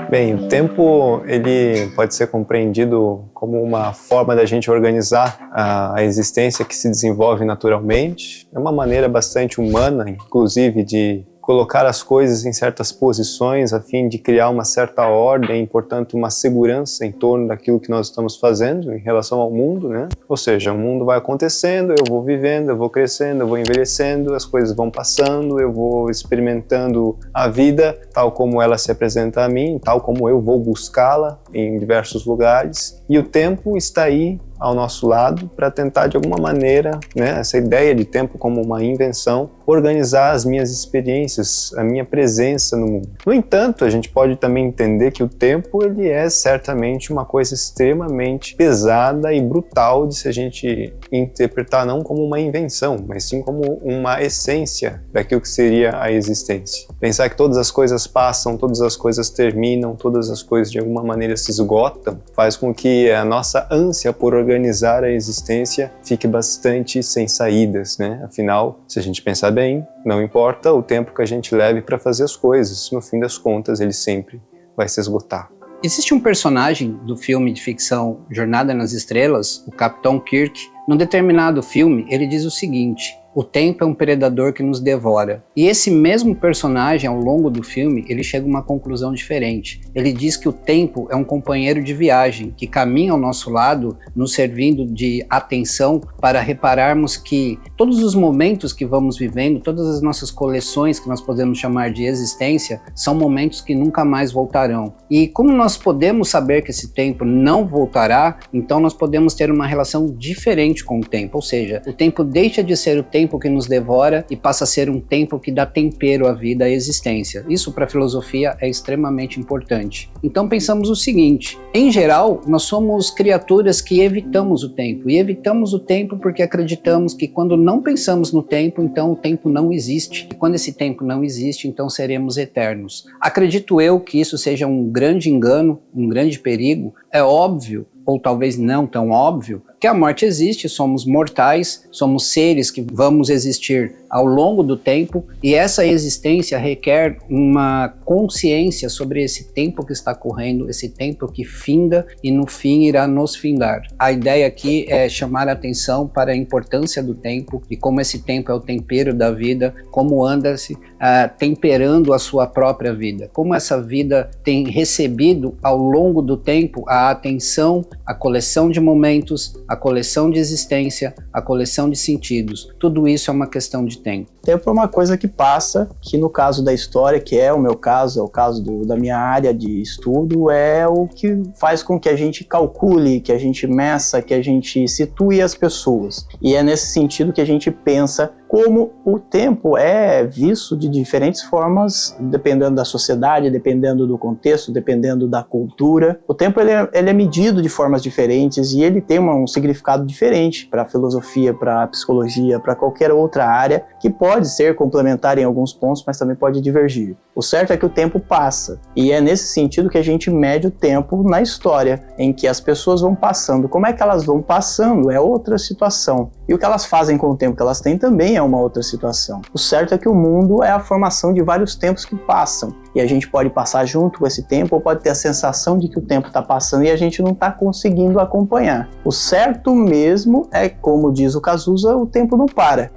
Bem, o tempo ele pode ser compreendido como uma forma da gente organizar a existência que se desenvolve naturalmente. É uma maneira bastante humana, inclusive, de colocar as coisas em certas posições a fim de criar uma certa ordem e, portanto, uma segurança em torno daquilo que nós estamos fazendo em relação ao mundo, né? Ou seja, o mundo vai acontecendo, eu vou vivendo, eu vou crescendo, eu vou envelhecendo, as coisas vão passando, eu vou experimentando a vida tal como ela se apresenta a mim, tal como eu vou buscá-la em diversos lugares. E o tempo está aí ao nosso lado para tentar de alguma maneira, né, essa ideia de tempo como uma invenção, organizar as minhas experiências, a minha presença no mundo. No entanto, a gente pode também entender que o tempo ele é certamente uma coisa extremamente pesada e brutal de se a gente interpretar não como uma invenção, mas sim como uma essência daquilo que seria a existência. Pensar que todas as coisas passam, todas as coisas terminam, todas as coisas de alguma maneira se esgotam, faz com que a nossa ânsia por organizar a existência fique bastante sem saídas, né? Afinal, se a gente pensar bem, não importa o tempo que a gente leve para fazer as coisas, no fim das contas ele sempre vai se esgotar. Existe um personagem do filme de ficção Jornada nas Estrelas, o Capitão Kirk. Num determinado filme, ele diz o seguinte: o tempo é um predador que nos devora. E esse mesmo personagem, ao longo do filme, ele chega a uma conclusão diferente. Ele diz que o tempo é um companheiro de viagem, que caminha ao nosso lado, nos servindo de atenção para repararmos que todos os momentos que vamos vivendo, todas as nossas coleções que nós podemos chamar de existência, são momentos que nunca mais voltarão. E como nós podemos saber que esse tempo não voltará, então nós podemos ter uma relação diferente com o tempo. Ou seja, o tempo deixa de ser o tempo que nos devora e passa a ser um tempo que dá tempero à vida, à existência. Isso para a filosofia é extremamente importante. Então pensamos o seguinte: em geral, nós somos criaturas que evitamos o tempo. E evitamos o tempo porque acreditamos que quando não pensamos no tempo, então o tempo não existe. E quando esse tempo não existe, então seremos eternos. Acredito eu que isso seja um grande engano, um grande perigo. É óbvio, ou talvez não tão óbvio, que a morte existe, somos mortais, somos seres que vamos existir ao longo do tempo, e essa existência requer uma consciência sobre esse tempo que está correndo, esse tempo que finda e no fim irá nos findar. A ideia aqui é chamar a atenção para a importância do tempo e como esse tempo é o tempero da vida, como anda-se temperando a sua própria vida, como essa vida tem recebido ao longo do tempo a atenção, a coleção de momentos, a coleção de existência, a coleção de sentidos. Tudo isso é uma questão de tempo. Tempo é uma coisa que passa, que no caso da história, que é o meu caso, é o caso da minha área de estudo, é o que faz com que a gente calcule, que a gente meça, que a gente situe as pessoas. E é nesse sentido que a gente pensa como o tempo é visto de diferentes formas, dependendo da sociedade, dependendo do contexto, dependendo da cultura. O tempo ele é medido de formas diferentes e ele tem um significado diferente para a filosofia, para a psicologia, para qualquer outra área, que pode ser complementar em alguns pontos, mas também pode divergir. O certo é que o tempo passa, e é nesse sentido que a gente mede o tempo na história, em que as pessoas vão passando. Como é que elas vão passando é outra situação. E o que elas fazem com o tempo que elas têm também é uma outra situação. O certo é que o mundo é a formação de vários tempos que passam. E a gente pode passar junto com esse tempo, ou pode ter a sensação de que o tempo está passando e a gente não está conseguindo acompanhar. O certo mesmo é, como diz o Cazuza, o tempo não para.